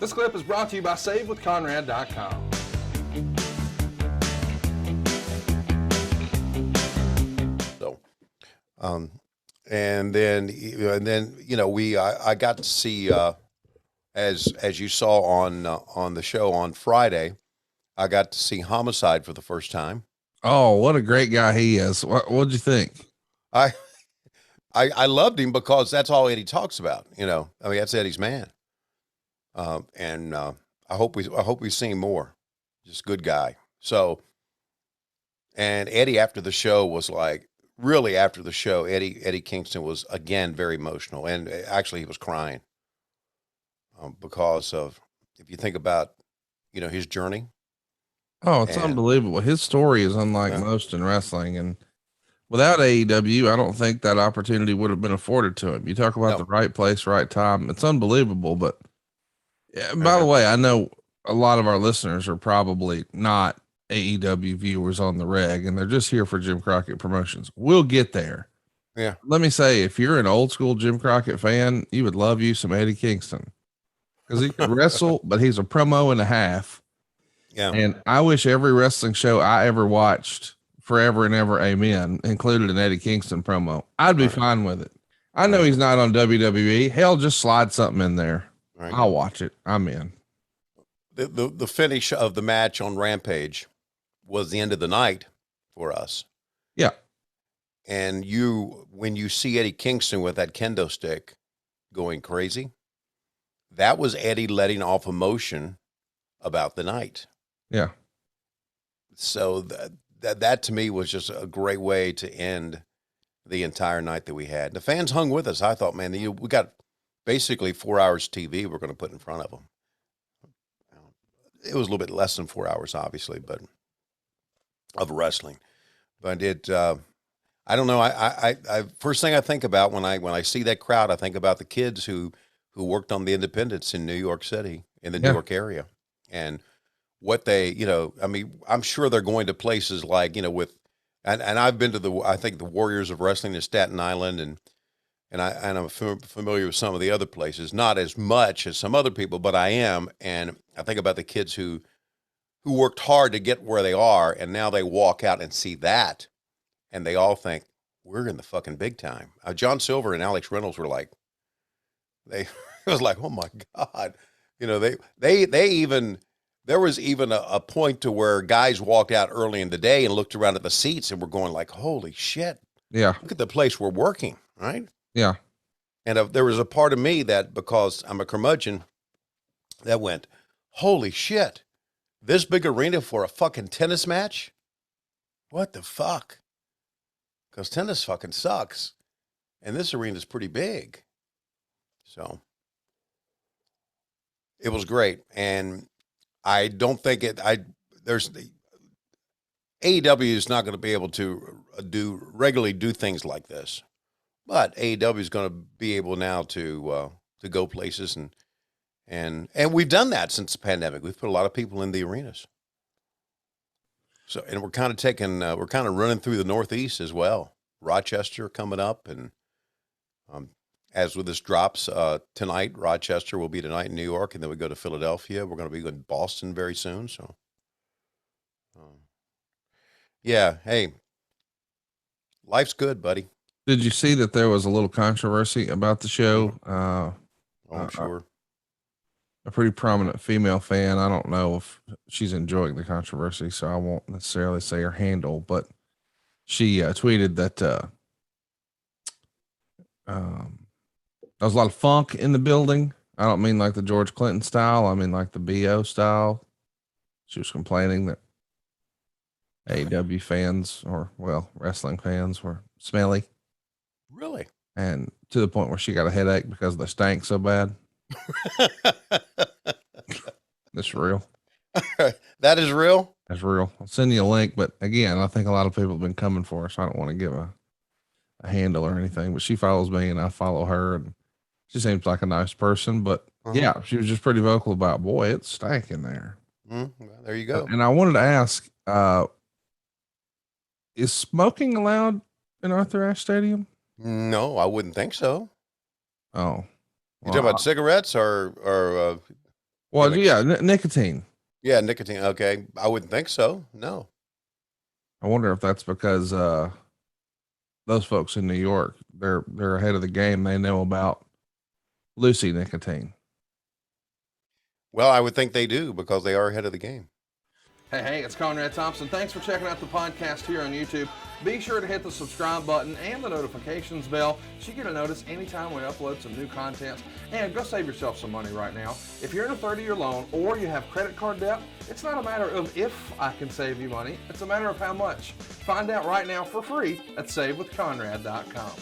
This clip is brought to you by SaveWithConrad.com. So, and then you know I got to see as you saw on the show on Friday, I got to see Homicide for the first time. Oh, what a great guy he is! What'd you think? I loved him because that's all Eddie talks about. You know, I mean that's Eddie's man. And I hope we see him more. Just good guy. So, and Eddie after the show was like, really after the show, Eddie Kingston was again very emotional, and actually he was crying because of, if you think about, you know, his journey. Oh, it's unbelievable. His story is unlike most in wrestling, and without AEW, I don't think that opportunity would have been afforded to him. You talk about the right place, right time. It's unbelievable. But yeah, by the way, I know a lot of our listeners are probably not AEW viewers on the reg, and they're just here for Jim Crockett Promotions. We'll get there. Yeah. Let me say, if you're an old school Jim Crockett fan, you would love you some Eddie Kingston, because he could wrestle, but he's a promo and a half. Yeah. And I wish every wrestling show I ever watched, forever and ever, amen, included an Eddie Kingston promo. I'd be fine with it. I know he's not on WWE. Hell, just slide something in there. I'll watch it. I'm in. The finish of the match on Rampage was the end of the night for us. Yeah. And when you see Eddie Kingston with that kendo stick going crazy, that was Eddie letting off emotion about the night. Yeah. So that to me was just a great way to end the entire night that we had. The fans hung with us. I thought, man, we got basically 4 hours TV we're going to put in front of them. It was a little bit less than 4 hours, obviously, but of wrestling. But I don't know. I first thing I think about when I see that crowd, I think about the kids who worked on the independents in New York City, in the New York area, and what they, you know, I mean, I'm sure they're going to places like, you know, and I've been to I think the Warriors of Wrestling in Staten Island, and I'm familiar with some of the other places, not as much as some other people, but I am. And I think about the kids who worked hard to get where they are, and now they walk out and see that, and they all think, we're in the fucking big time. John Silver and Alex Reynolds were like, it was like, oh my God, you know, they even. There was even a point to where guys walked out early in the day and looked around at the seats and were going like, holy shit. Yeah. Look at the place we're working, right? Yeah. And there was a part of me that, because I'm a curmudgeon, that went, holy shit, this big arena for a fucking tennis match? What the fuck? Because tennis fucking sucks. And this arena is pretty big. So it was great. And I don't think AEW is not going to be able to regularly do things like this, but AEW is going to be able now to go places, and we've done that since the pandemic. We've put a lot of people in the arenas. So, and we're kind of running through the Northeast as well. Rochester coming up, and as with this drops tonight, Rochester will be tonight in New York, and then we go to Philadelphia. We're going to be in Boston very soon. So, yeah, hey, life's good, buddy. Did you see that there was a little controversy about the show? I'm sure. A pretty prominent female fan. I don't know if she's enjoying the controversy, so I won't necessarily say her handle, but she tweeted that there was a lot of funk in the building. I don't mean like the George Clinton style. I mean like the BO style. She was complaining that AEW fans, or well, wrestling fans, were smelly. Really? And to the point where she got a headache because they stank so bad. That's real. That is real? That's real. I'll send you a link, but again, I think a lot of people have been coming for her, so I don't want to give a handle or anything, but she follows me and I follow her, and she seems like a nice person, but yeah, she was just pretty vocal about, boy, it's stank in there. Well, there you go. And I wanted to ask, is smoking allowed in Arthur Ashe Stadium? No, I wouldn't think so. Oh, You talking about cigarettes or Well, yeah, nicotine. Yeah, nicotine. Okay, I wouldn't think so. No. I wonder if that's because those folks in New York, they're ahead of the game. They know about Lucy nicotine. Well, I would think they do because they are ahead of the game. Hey, it's Conrad Thompson. Thanks for checking out the podcast here on YouTube. Be sure to hit the subscribe button and the notifications bell so you get a notice anytime we upload some new content. And go save yourself some money right now. If you're in a 30-year loan or you have credit card debt, it's not a matter of if I can save you money. It's a matter of how much. Find out right now for free at savewithconrad.com.